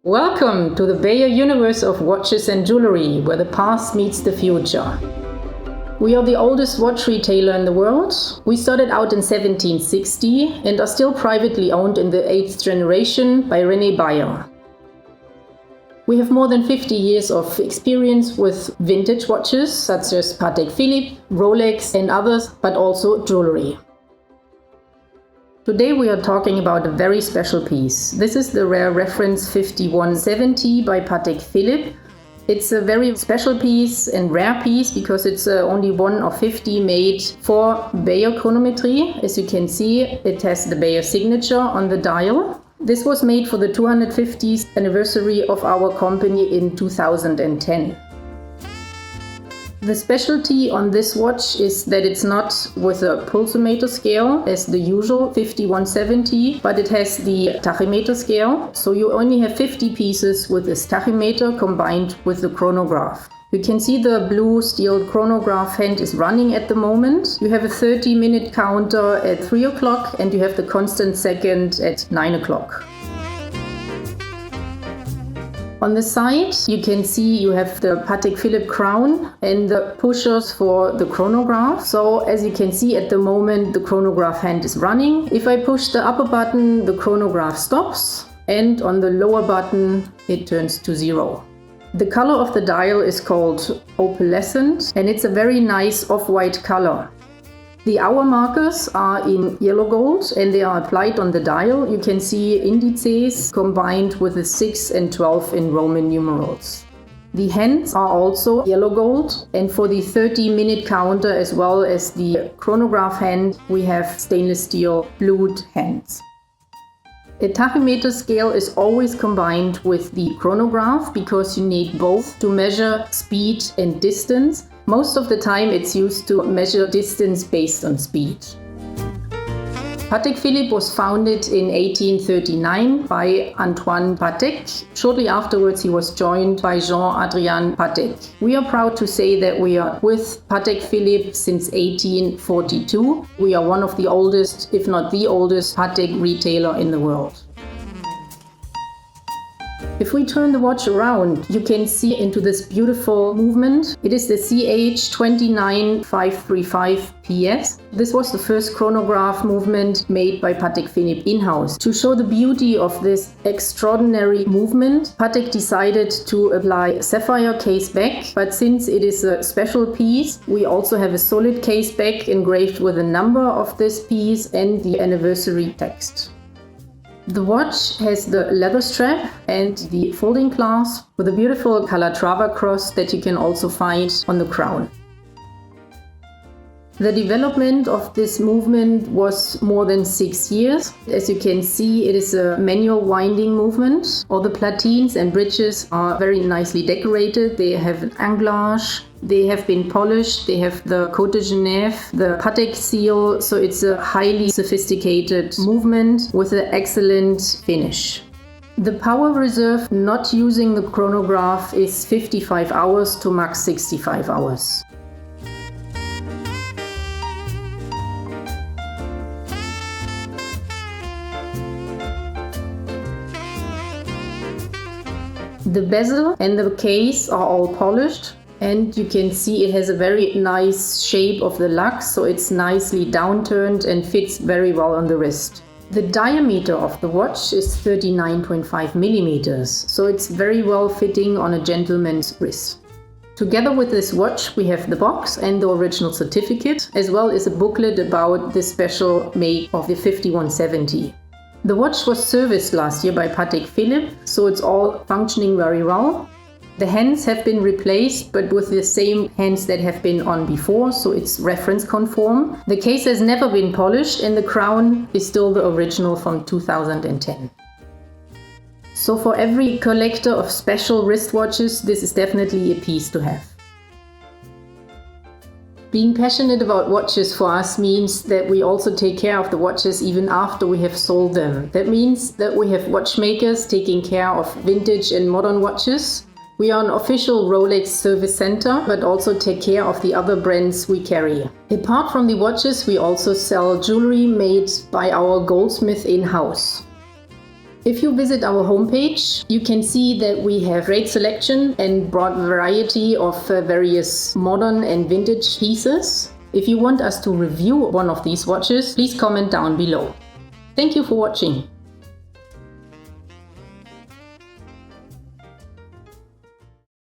Welcome to the Beyer universe of watches and jewelry, where the past meets the future. We are the oldest watch retailer in the world. We started out in 1760 and are still privately owned in the 8th generation by Beyer. We have more than 50 years of experience with vintage watches such as Patek Philippe, Rolex and others, but also jewelry. Today we are talking about a very special piece. This is the rare reference 5170 by Patek Philippe. It's a very special piece and rare piece because it's only one of 50 made for Beyer Chronometrie. As you can see, it has the Beyer signature on the dial. This was made for the 250th anniversary of our company in 2010. The specialty on this watch is that it's not with a pulsometer scale as the usual 5170, but it has the tachymeter scale. So you only have 50 pieces with this tachymeter combined with the chronograph. You can see the blue steel chronograph hand is running at the moment. You have a 30-minute counter at 3 o'clock and you have the constant second at 9 o'clock. On the side, you can see you have the Patek Philippe crown and the pushers for the chronograph. So as you can see at the moment, the chronograph hand is running. If I push the upper button, the chronograph stops, and on the lower button, it turns to 0. The color of the dial is called opalescent and it's a very nice off-white color. The hour markers are in yellow gold and they are applied on the dial. You can see indices combined with the 6 and 12 in Roman numerals. The hands are also yellow gold, and for the 30-minute counter as well as the chronograph hand, we have stainless steel blued hands. A tachymeter scale is always combined with the chronograph because you need both to measure speed and distance. Most of the time it's used to measure distance based on speed. Patek Philippe was founded in 1839 by Antoine Patek. Shortly afterwards he was joined by Jean-Adrien Patek. We are proud to say that we are with Patek Philippe since 1842. We are one of the oldest, if not the oldest, Patek retailer in the world. If we turn the watch around, you can see into this beautiful movement. It is the CH29535 PS. This was the first chronograph movement made by Patek Philippe in-house. To show the beauty of this extraordinary movement, Patek decided to apply sapphire case back, but since it is a special piece, we also have a solid case back engraved with the number of this piece and the anniversary text. The watch has the leather strap and the folding clasp with a beautiful Calatrava cross that you can also find on the crown. The development of this movement was more than 6 years. As you can see, it is a manual winding movement. All the platines and bridges are very nicely decorated. They have an anglage, they have been polished, they have the Côte de Genève, the Patek seal, so it's a highly sophisticated movement with an excellent finish. The power reserve not using the chronograph is 55 hours to max 65 hours. The bezel and the case are all polished and you can see it has a very nice shape of the lug, so it's nicely downturned and fits very well on the wrist. The diameter of the watch is 39.5 millimeters, so it's very well fitting on a gentleman's wrist. Together with this watch we have the box and the original certificate, as well as a booklet about the special make of the 5170. The watch was serviced last year by Patek Philippe, so it's all functioning very well. The hands have been replaced, but with the same hands that have been on before, so it's reference conform. The case has never been polished and the crown is still the original from 2010. So for every collector of special wristwatches, this is definitely a piece to have. Being passionate about watches for us means that we also take care of the watches even after we have sold them. That means that we have watchmakers taking care of vintage and modern watches. We are an official Rolex service center, but also take care of the other brands we carry. Apart from the watches, we also sell jewelry made by our goldsmith in-house. If you visit our homepage, you can see that we have great selection and broad variety of various modern and vintage pieces. If you want us to review one of these watches, please comment down below. Thank you for watching.